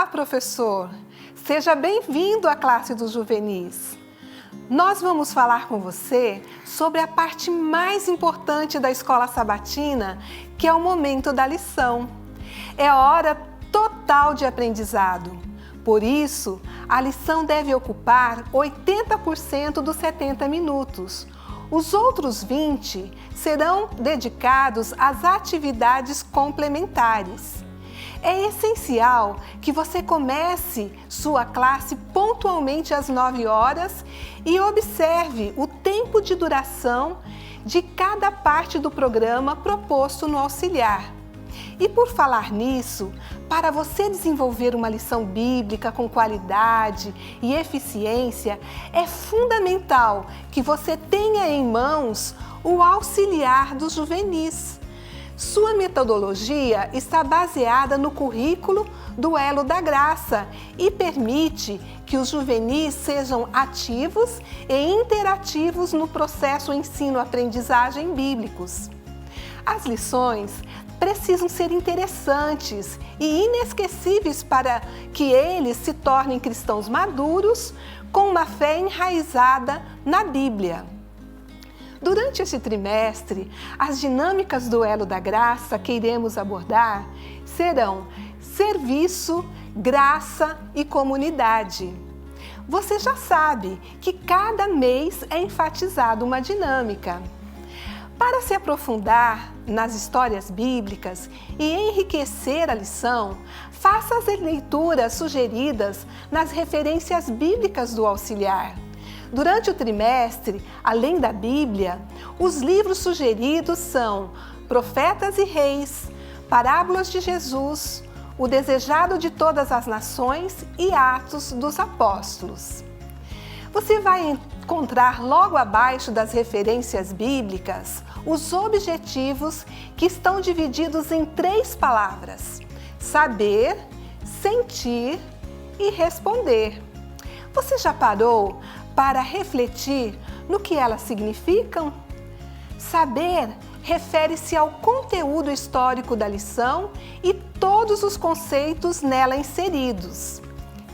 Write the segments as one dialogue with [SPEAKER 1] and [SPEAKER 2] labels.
[SPEAKER 1] Olá, professor! Seja bem-vindo à classe dos juvenis. Nós vamos falar com você sobre a parte mais importante da escola sabatina, que é o momento da lição. É a hora total de aprendizado. Por isso, a lição deve ocupar 80% dos 70 minutos. Os outros 20 serão dedicados às atividades complementares. É essencial que você comece sua classe pontualmente às 9 horas e observe o tempo de duração de cada parte do programa proposto no auxiliar. E por falar nisso, para você desenvolver uma lição bíblica com qualidade e eficiência, é fundamental que você tenha em mãos o auxiliar dos juvenis. Sua metodologia está baseada no currículo do Elo da Graça e permite que os juvenis sejam ativos e interativos no processo ensino-aprendizagem bíblicos. As lições precisam ser interessantes e inesquecíveis para que eles se tornem cristãos maduros com uma fé enraizada na Bíblia. Durante este trimestre, as dinâmicas do Elo da Graça que iremos abordar serão serviço, graça e comunidade. Você já sabe que cada mês é enfatizada uma dinâmica. Para se aprofundar nas histórias bíblicas e enriquecer a lição, faça as leituras sugeridas nas referências bíblicas do auxiliar. Durante o trimestre, além da Bíblia, os livros sugeridos são Profetas e Reis, Parábolas de Jesus, O Desejado de Todas as Nações e Atos dos Apóstolos. Você vai encontrar logo abaixo das referências bíblicas os objetivos que estão divididos em 3 palavras: saber, sentir e responder. Você já parou para refletir no que elas significam? Saber refere-se ao conteúdo histórico da lição e todos os conceitos nela inseridos.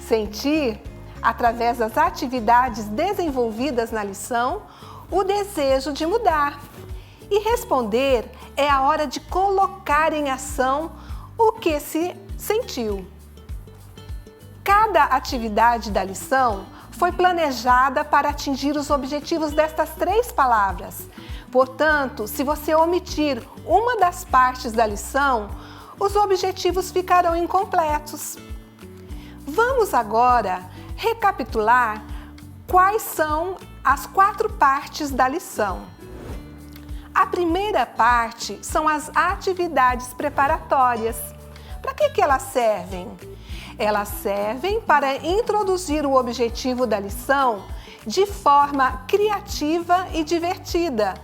[SPEAKER 1] Sentir, através das atividades desenvolvidas na lição, o desejo de mudar. E responder é a hora de colocar em ação o que se sentiu. Cada atividade da lição foi planejada para atingir os objetivos destas 3 palavras. Portanto, se você omitir uma das partes da lição, os objetivos ficarão incompletos. Vamos agora recapitular quais são as 4 partes da lição. A primeira parte são as atividades preparatórias. Para que elas servem? Elas servem para introduzir o objetivo da lição de forma criativa e divertida,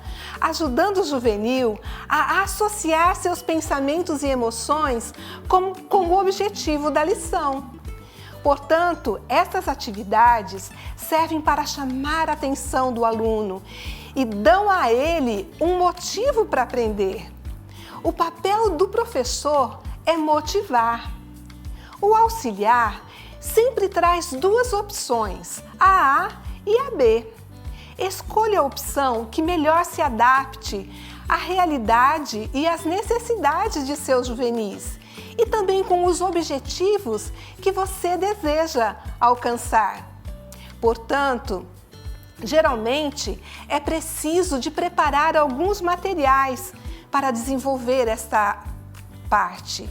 [SPEAKER 1] ajudando o juvenil a associar seus pensamentos e emoções com o objetivo da lição. Portanto, essas atividades servem para chamar a atenção do aluno e dão a ele um motivo para aprender. O papel do professor é motivar. O auxiliar sempre traz 2 opções, a A e a B. Escolha a opção que melhor se adapte à realidade e às necessidades de seus juvenis e também com os objetivos que você deseja alcançar. Portanto, geralmente é preciso de preparar alguns materiais para desenvolver esta parte.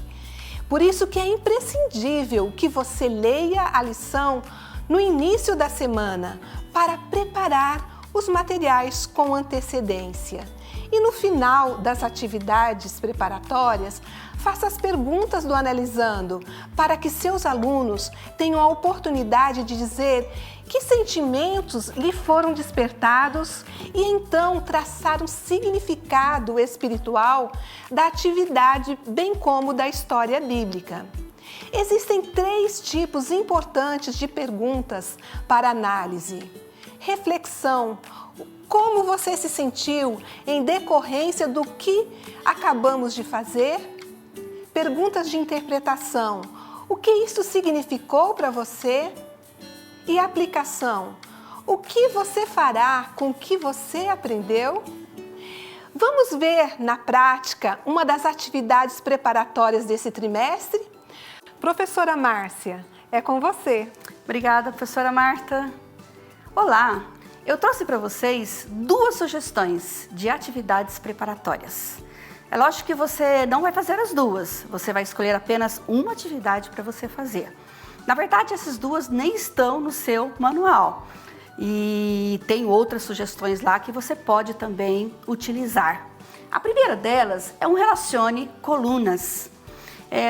[SPEAKER 1] Por isso que é imprescindível que você leia a lição no início da semana para preparar os materiais com antecedência. E no final das atividades preparatórias, faça as perguntas do Analisando para que seus alunos tenham a oportunidade de dizer que sentimentos lhe foram despertados e então traçar um significado espiritual da atividade, bem como da história bíblica. Existem 3 tipos importantes de perguntas para análise. Reflexão: como você se sentiu em decorrência do que acabamos de fazer? Perguntas de interpretação: O que isso significou para você? E a aplicação? O que você fará com o que você aprendeu? Vamos ver na prática uma das atividades preparatórias desse trimestre? Professora Márcia, é com você.
[SPEAKER 2] Obrigada, professora Marta. Olá, eu trouxe para vocês 2 sugestões de atividades preparatórias. É lógico que você não vai fazer as 2, você vai escolher apenas uma atividade para você fazer. Na verdade, essas 2 nem estão no seu manual. E tem outras sugestões lá que você pode também utilizar. A primeira delas é um relacione colunas.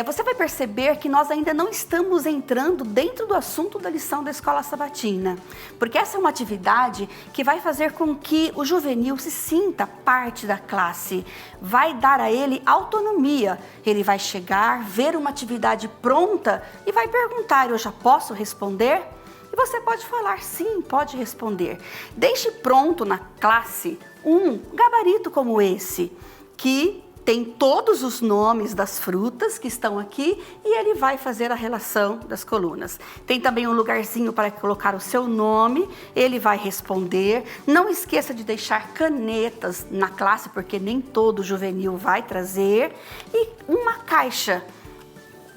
[SPEAKER 2] Você vai perceber que nós ainda não estamos entrando dentro do assunto da lição da Escola Sabatina, porque essa é uma atividade que vai fazer com que o juvenil se sinta parte da classe, vai dar a ele autonomia. Ele vai chegar, ver uma atividade pronta e vai perguntar: eu já posso responder? E você pode falar sim, pode responder. Deixe pronto na classe um gabarito como esse, que tem todos os nomes das frutas que estão aqui e ele vai fazer a relação das colunas. Tem também um lugarzinho para colocar o seu nome, ele vai responder. Não esqueça de deixar canetas na classe, porque nem todo juvenil vai trazer. E uma caixa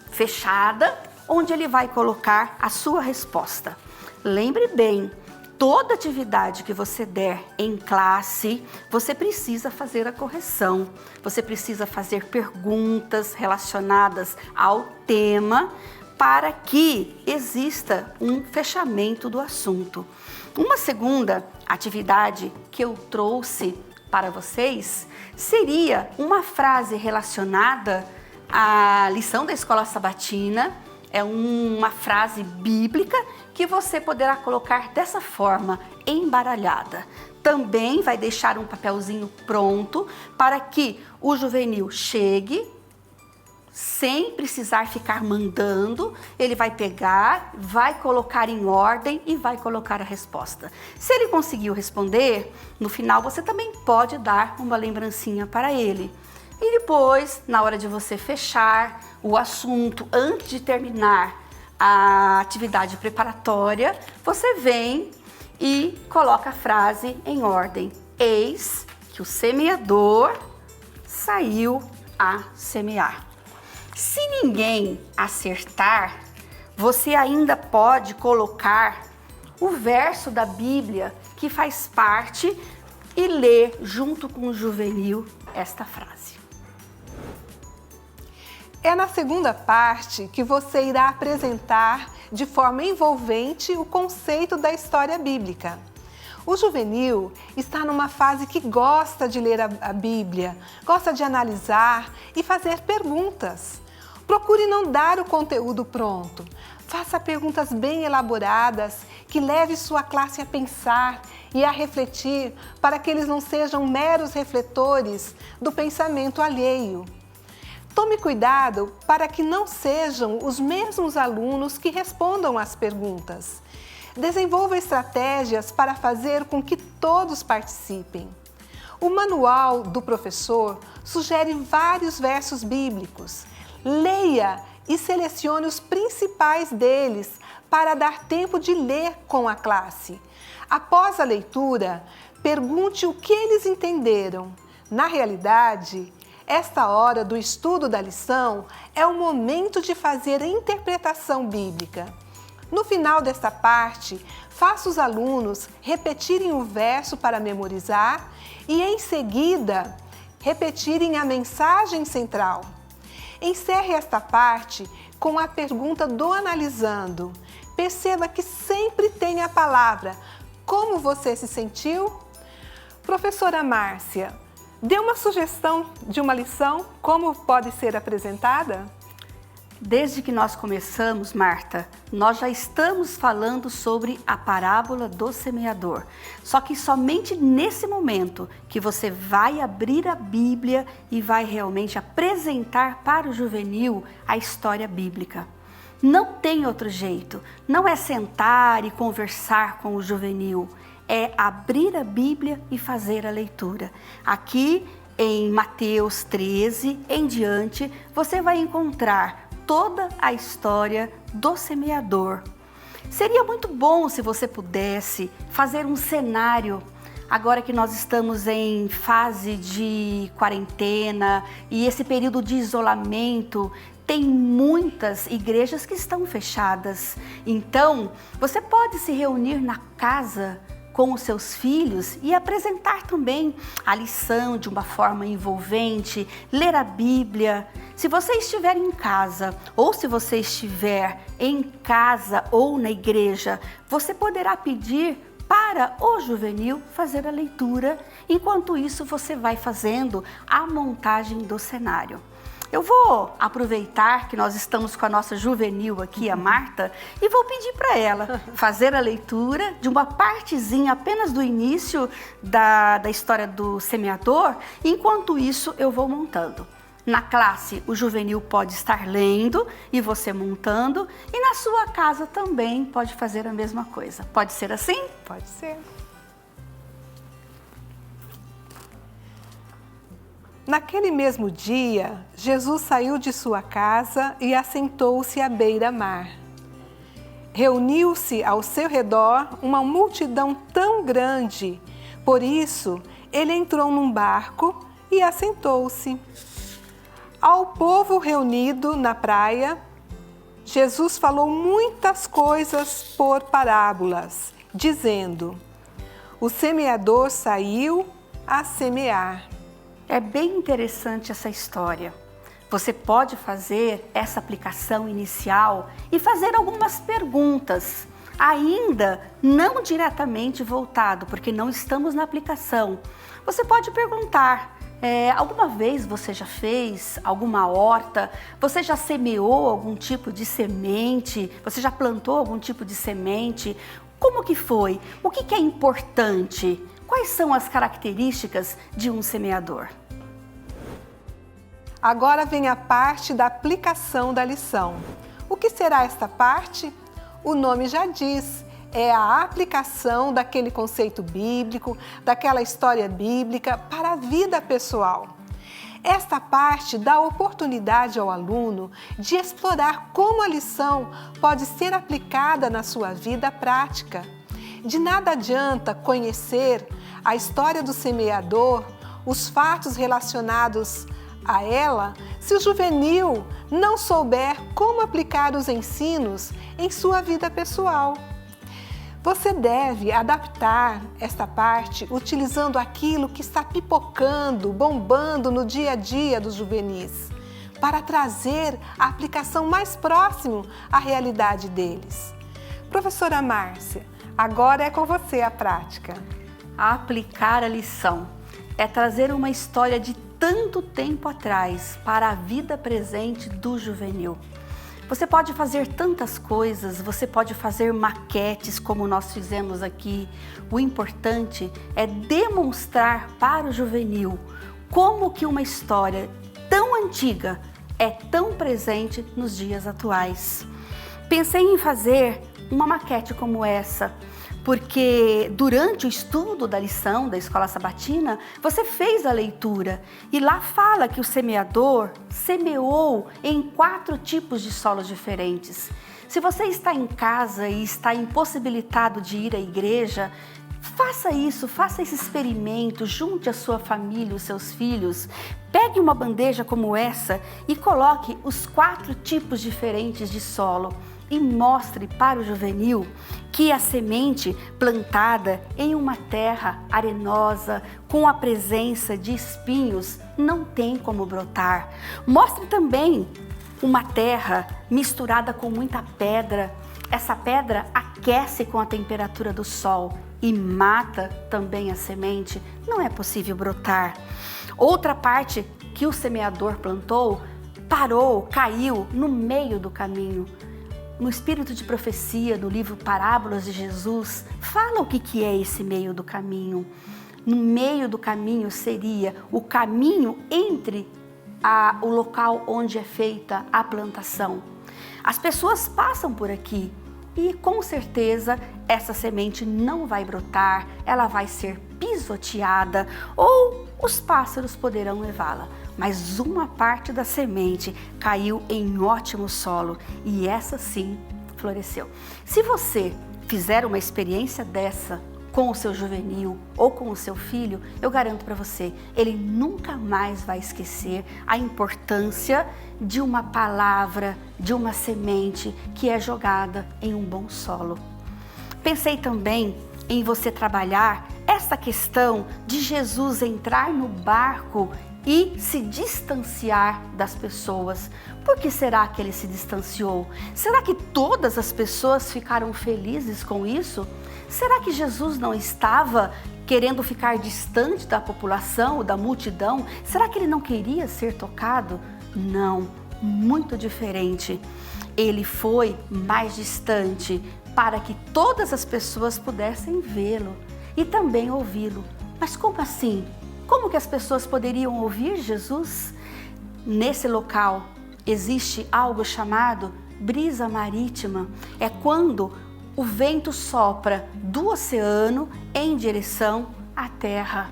[SPEAKER 2] fechada, onde ele vai colocar a sua resposta. Lembre bem, toda atividade que você der em classe, você precisa fazer a correção. Você precisa fazer perguntas relacionadas ao tema para que exista um fechamento do assunto. Uma segunda atividade que eu trouxe para vocês seria uma frase relacionada à lição da Escola Sabatina. É uma frase bíblica que você poderá colocar dessa forma, embaralhada. Também vai deixar um papelzinho pronto para que o juvenil chegue, sem precisar ficar mandando. Ele vai pegar, vai colocar em ordem e vai colocar a resposta. Se ele conseguiu responder, no final você também pode dar uma lembrancinha para ele. E depois, na hora de você fechar o assunto, antes de terminar a atividade preparatória, você vem e coloca a frase em ordem. Eis que o semeador saiu a semear. Se ninguém acertar, você ainda pode colocar o verso da Bíblia que faz parte e ler junto com o juvenil esta frase.
[SPEAKER 1] É na segunda parte que você irá apresentar de forma envolvente o conceito da história bíblica. O juvenil está numa fase que gosta de ler a Bíblia, gosta de analisar e fazer perguntas. Procure não dar o conteúdo pronto. Faça perguntas bem elaboradas que leve sua classe a pensar e a refletir para que eles não sejam meros refletores do pensamento alheio. Tome cuidado para que não sejam os mesmos alunos que respondam às perguntas. Desenvolva estratégias para fazer com que todos participem. O manual do professor sugere vários versos bíblicos. Leia e selecione os principais deles para dar tempo de ler com a classe. Após a leitura, pergunte o que eles entenderam. Na realidade, esta hora do estudo da lição é o momento de fazer a interpretação bíblica. No final desta parte, faça os alunos repetirem o verso para memorizar e, em seguida, repetirem a mensagem central. Encerre esta parte com a pergunta do analisando. Perceba que sempre tem a palavra. Como você se sentiu? Professora Márcia, dê uma sugestão de uma lição, como pode ser apresentada?
[SPEAKER 2] Desde que nós começamos, Marta, nós já estamos falando sobre a parábola do semeador. Só que somente nesse momento que você vai abrir a Bíblia e vai realmente apresentar para o juvenil a história bíblica. Não tem outro jeito, não é sentar e conversar com o juvenil. É abrir a Bíblia e fazer a leitura. Aqui em Mateus 13 em diante, você vai encontrar toda a história do semeador. Seria muito bom se você pudesse fazer um cenário, agora que nós estamos em fase de quarentena e esse período de isolamento, tem muitas igrejas que estão fechadas. Então, você pode se reunir na casa com os seus filhos e apresentar também a lição de uma forma envolvente, ler a Bíblia. Se você estiver em casa ou se você estiver em casa ou na igreja, você poderá pedir para o juvenil fazer a leitura. Enquanto isso, você vai fazendo a montagem do cenário. Eu vou aproveitar que nós estamos com a nossa juvenil aqui, a Marta, e vou pedir para ela fazer a leitura de uma partezinha apenas do início da história do semeador. Enquanto isso, eu vou montando. Na classe, o juvenil pode estar lendo e você montando, e na sua casa também pode fazer a mesma coisa. Pode ser assim?
[SPEAKER 1] Pode ser. Naquele mesmo dia, Jesus saiu de sua casa e assentou-se à beira-mar. Reuniu-se ao seu redor uma multidão tão grande, por isso ele entrou num barco e assentou-se. Ao povo reunido na praia, Jesus falou muitas coisas por parábolas, dizendo: o semeador saiu a semear.
[SPEAKER 2] É bem interessante essa história. Você pode fazer essa aplicação inicial e fazer algumas perguntas, ainda não diretamente voltado, porque não estamos na aplicação. Você pode perguntar: alguma vez você já fez alguma horta? Você já semeou algum tipo de semente? Você já plantou algum tipo de semente? Como que foi? O que é importante? Quais são as características de um semeador?
[SPEAKER 1] Agora vem a parte da aplicação da lição. O que será esta parte? O nome já diz, é a aplicação daquele conceito bíblico, daquela história bíblica para a vida pessoal. Esta parte dá oportunidade ao aluno de explorar como a lição pode ser aplicada na sua vida prática. De nada adianta conhecer a história do semeador, os fatos relacionados a ela, se o juvenil não souber como aplicar os ensinos em sua vida pessoal. Você deve adaptar esta parte utilizando aquilo que está pipocando, bombando no dia a dia dos juvenis, para trazer a aplicação mais próximo à realidade deles. Professora Márcia, agora é com você a prática.
[SPEAKER 2] Aplicar a lição é trazer uma história de tanto tempo atrás para a vida presente do juvenil. Você pode fazer tantas coisas, você pode fazer maquetes como nós fizemos aqui. O importante é demonstrar para o juvenil como que uma história tão antiga é tão presente nos dias atuais. Pensei em fazer uma maquete como essa, porque durante o estudo da lição da Escola Sabatina, você fez a leitura e lá fala que o semeador semeou em 4 tipos de solos diferentes. Se você está em casa e está impossibilitado de ir à igreja, faça isso, faça esse experimento, junte a sua família, os seus filhos, pegue uma bandeja como essa e coloque os 4 tipos diferentes de solo e mostre para o juvenil que a semente plantada em uma terra arenosa, com a presença de espinhos, não tem como brotar. Mostre também uma terra misturada com muita pedra. Essa pedra aquece com a temperatura do sol e mata também a semente. Não é possível brotar. Outra parte que o semeador plantou parou, caiu no meio do caminho. No espírito de profecia, no livro Parábolas de Jesus, fala o que é esse meio do caminho. No meio do caminho seria o caminho entre o local onde é feita a plantação. As pessoas passam por aqui e com certeza essa semente não vai brotar, ela vai ser pisoteada ou os pássaros poderão levá-la. mas uma parte da semente caiu em ótimo solo e essa sim floresceu. Se você fizer uma experiência dessa com o seu juvenil ou com o seu filho, eu garanto para você, ele nunca mais vai esquecer a importância de uma palavra, de uma semente que é jogada em um bom solo. Pensei também em você trabalhar essa questão de Jesus entrar no barco e se distanciar das pessoas. Por que será que ele se distanciou? Será que todas as pessoas ficaram felizes com isso? Será que Jesus não estava querendo ficar distante da população, da multidão? Será que ele não queria ser tocado? Não, muito diferente. Ele foi mais distante para que todas as pessoas pudessem vê-lo e também ouvi-lo. Mas como assim? Como que as pessoas poderiam ouvir Jesus? Nesse local existe algo chamado brisa marítima. É quando o vento sopra do oceano em direção à terra,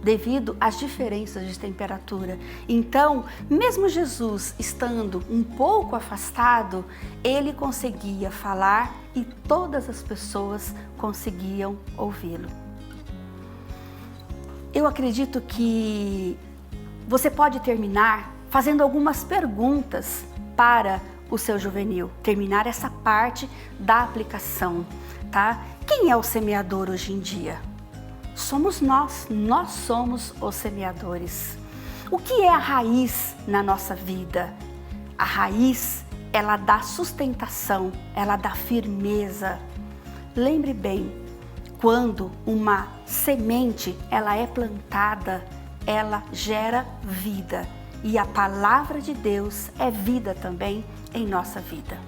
[SPEAKER 2] devido às diferenças de temperatura. Então, mesmo Jesus estando um pouco afastado, ele conseguia falar e todas as pessoas conseguiam ouvi-lo. Eu acredito que você pode terminar fazendo algumas perguntas para o seu juvenil, terminar essa parte da aplicação, tá? Quem é o semeador hoje em dia? Somos nós somos os semeadores. O que é a raiz na nossa vida? A raiz, ela dá sustentação, ela dá firmeza. Lembre bem, quando uma semente ela é plantada, ela gera vida. E a palavra de Deus é vida também em nossa vida.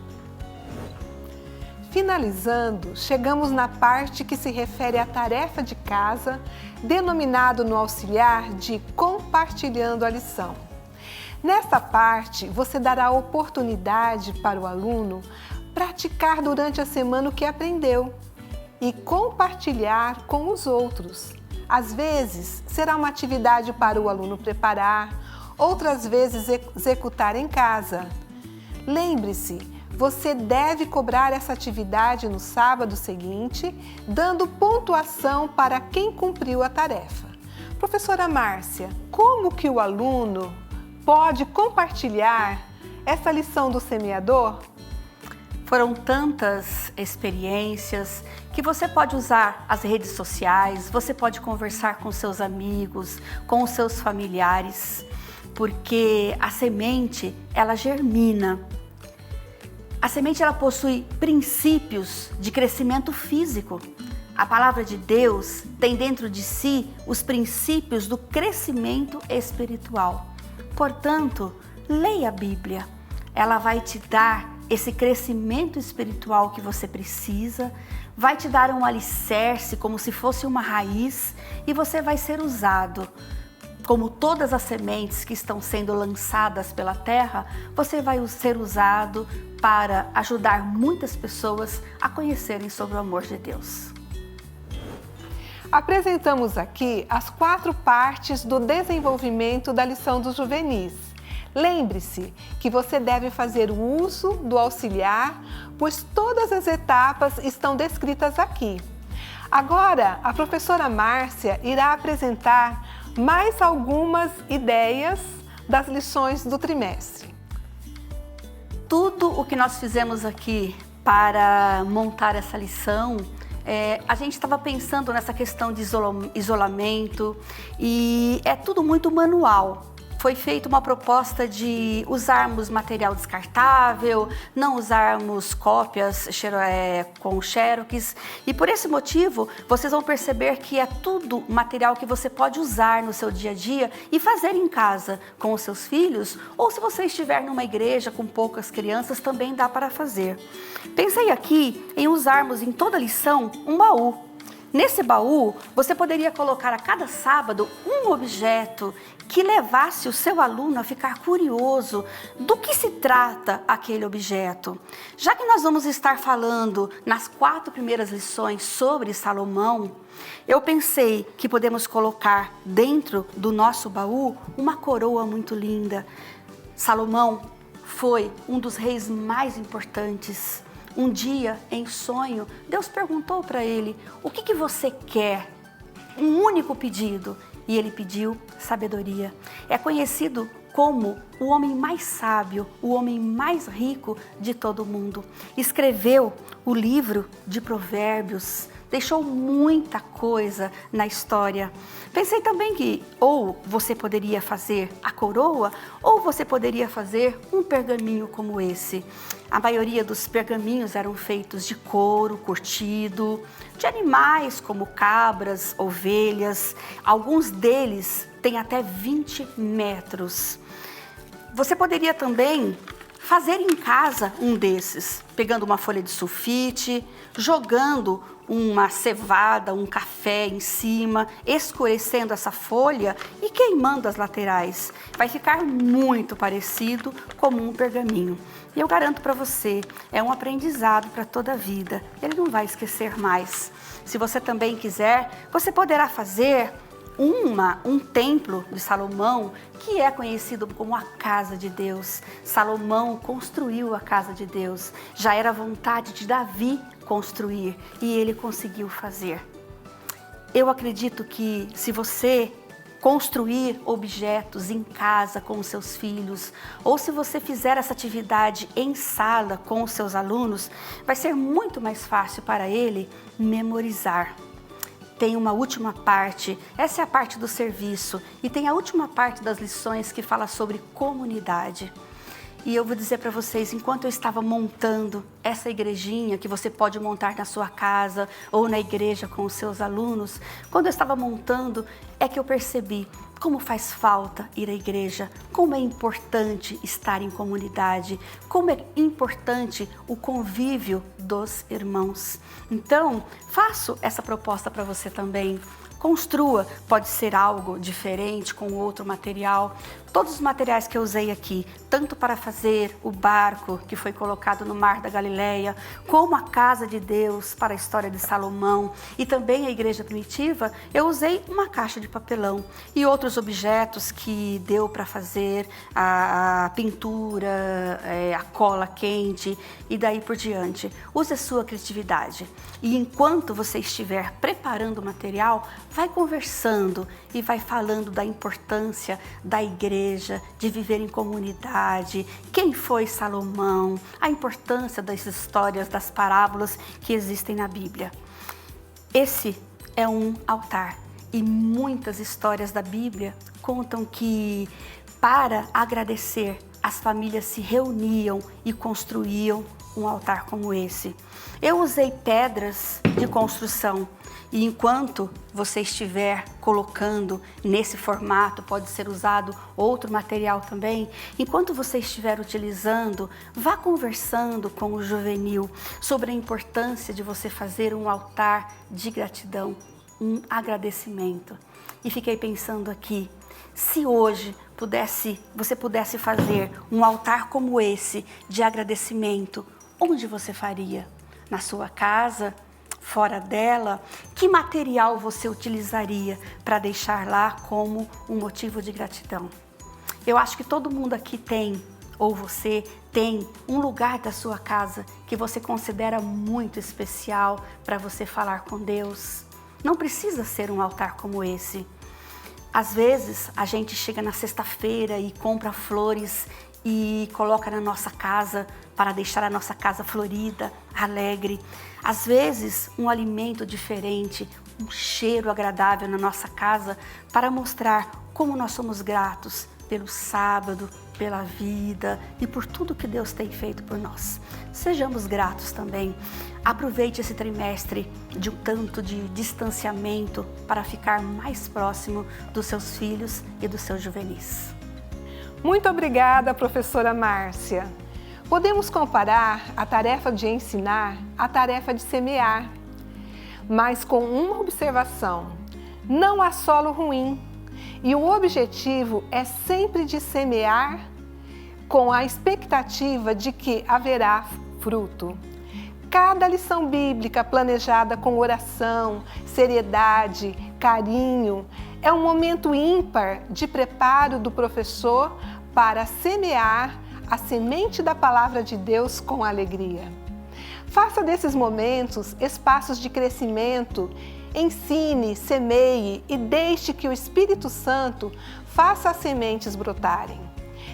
[SPEAKER 1] Finalizando, chegamos na parte que se refere à tarefa de casa, denominado no auxiliar de compartilhando a lição. Nesta parte, você dará oportunidade para o aluno praticar durante a semana o que aprendeu e compartilhar com os outros. Às vezes, será uma atividade para o aluno preparar, outras vezes executar em casa. Lembre-se, você deve cobrar essa atividade no sábado seguinte, dando pontuação para quem cumpriu a tarefa. Professora Márcia, como que o aluno pode compartilhar essa lição do semeador?
[SPEAKER 2] Foram tantas experiências que você pode usar as redes sociais, você pode conversar com seus amigos, com os seus familiares, porque a semente, ela germina. A semente, ela possui princípios de crescimento físico. A palavra de Deus tem dentro de si os princípios do crescimento espiritual. Portanto, leia a Bíblia. Ela vai te dar esse crescimento espiritual que você precisa, vai te dar um alicerce como se fosse uma raiz e você vai ser usado. Como todas as sementes que estão sendo lançadas pela terra, você vai ser usado para ajudar muitas pessoas a conhecerem sobre o amor de Deus.
[SPEAKER 1] Apresentamos aqui as 4 partes do desenvolvimento da lição dos juvenis. Lembre-se que você deve fazer o uso do auxiliar, pois todas as etapas estão descritas aqui. Agora, a professora Márcia irá apresentar mais algumas ideias das lições do trimestre.
[SPEAKER 2] Tudo o que nós fizemos aqui para montar essa lição, a gente estava pensando nessa questão de isolamento e é tudo muito manual. Foi feita uma proposta de usarmos material descartável, não usarmos cópias com xerox. E por esse motivo, vocês vão perceber que é tudo material que você pode usar no seu dia a dia e fazer em casa com os seus filhos. Ou se você estiver numa igreja com poucas crianças, também dá para fazer. Pensei aqui em usarmos em toda lição um baú. Nesse baú, você poderia colocar a cada sábado um objeto que levasse o seu aluno a ficar curioso do que se trata aquele objeto. Já que nós vamos estar falando nas 4 primeiras lições sobre Salomão, eu pensei que podemos colocar dentro do nosso baú uma coroa muito linda. Salomão foi um dos reis mais importantes. Um dia, em sonho, Deus perguntou para ele: o que você quer? Um único pedido. E ele pediu sabedoria. É conhecido como o homem mais sábio, o homem mais rico de todo o mundo. Escreveu o livro de Provérbios, deixou muita coisa na história. Pensei também que ou você poderia fazer a coroa, ou você poderia fazer um pergaminho como esse. A maioria dos pergaminhos eram feitos de couro curtido, de animais como cabras, ovelhas. Alguns deles têm até 20 metros. Você poderia também fazer em casa um desses, pegando uma folha de sulfite, jogando uma cevada, um café em cima, escurecendo essa folha e queimando as laterais. Vai ficar muito parecido como um pergaminho. E eu garanto para você, é um aprendizado para toda a vida. Ele não vai esquecer mais. Se você também quiser, você poderá fazer um templo de Salomão, que é conhecido como a casa de Deus. Salomão construiu a casa de Deus. Já era vontade de Davi construir e ele conseguiu fazer. Eu acredito que se você construir objetos em casa com os seus filhos, ou se você fizer essa atividade em sala com os seus alunos, vai ser muito mais fácil para ele memorizar. Tem uma última parte, essa é a parte do serviço, e tem a última parte das lições que fala sobre comunidade. E eu vou dizer para vocês, enquanto eu estava montando essa igrejinha que você pode montar na sua casa ou na igreja com os seus alunos, quando eu estava montando é que eu percebi como faz falta ir à igreja, como é importante estar em comunidade, como é importante o convívio dos irmãos. Então, faço essa proposta para você também. Construa, pode ser algo diferente com outro material. Todos os materiais que eu usei aqui, tanto para fazer o barco que foi colocado no Mar da Galileia, como a casa de Deus para a história de Salomão e também a igreja primitiva, eu usei uma caixa de papelão e outros objetos que deu para fazer a pintura, a cola quente e daí por diante. Use a sua criatividade e enquanto você estiver preparando o material, vai conversando e vai falando da importância da igreja, de viver em comunidade, quem foi Salomão, a importância das histórias, das parábolas que existem na Bíblia. Esse é um altar e muitas histórias da Bíblia contam que para agradecer as famílias se reuniam e construíam um altar como esse. Eu usei pedras de construção e enquanto você estiver colocando nesse formato, pode ser usado outro material também, enquanto você estiver utilizando, vá conversando com o juvenil sobre a importância de você fazer um altar de gratidão, um agradecimento. E fiquei pensando aqui, se hoje você pudesse fazer um altar como esse de agradecimento, onde você faria? Na sua casa? Fora dela? Que material você utilizaria para deixar lá como um motivo de gratidão? Eu acho que todo mundo aqui tem, ou você tem, um lugar da sua casa que você considera muito especial para você falar com Deus. Não precisa ser um altar como esse. Às vezes, a gente chega na sexta-feira e compra flores e coloca na nossa casa para deixar a nossa casa florida, alegre. Às vezes, um alimento diferente, um cheiro agradável na nossa casa para mostrar como nós somos gratos pelo sábado, pela vida e por tudo que Deus tem feito por nós. Sejamos gratos também. Aproveite esse trimestre de um tanto de distanciamento para ficar mais próximo dos seus filhos e dos seus juvenis.
[SPEAKER 1] Muito obrigada, professora Márcia. Podemos comparar a tarefa de ensinar à tarefa de semear. mas com uma observação: não há solo ruim. E o objetivo é sempre de semear com a expectativa de que haverá fruto. Cada lição bíblica planejada com oração, seriedade, carinho, é um momento ímpar de preparo do professor para semear a semente da palavra de Deus com alegria. Faça desses momentos espaços de crescimento, ensine, semeie e deixe que o Espírito Santo faça as sementes brotarem.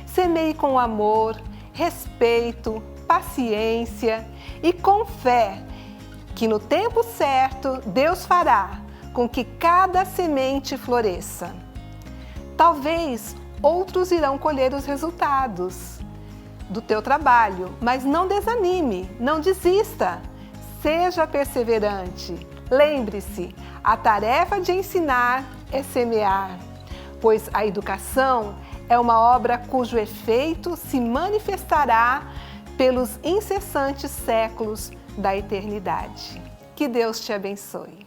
[SPEAKER 1] Semeie com amor, respeito, paciência e com fé, que no tempo certo Deus fará com que cada semente floresça. Talvez outros irão colher os resultados do teu trabalho, mas não desanime, não desista, seja perseverante. Lembre-se, a tarefa de ensinar é semear, pois a educação é uma obra cujo efeito se manifestará pelos incessantes séculos da eternidade. Que Deus te abençoe.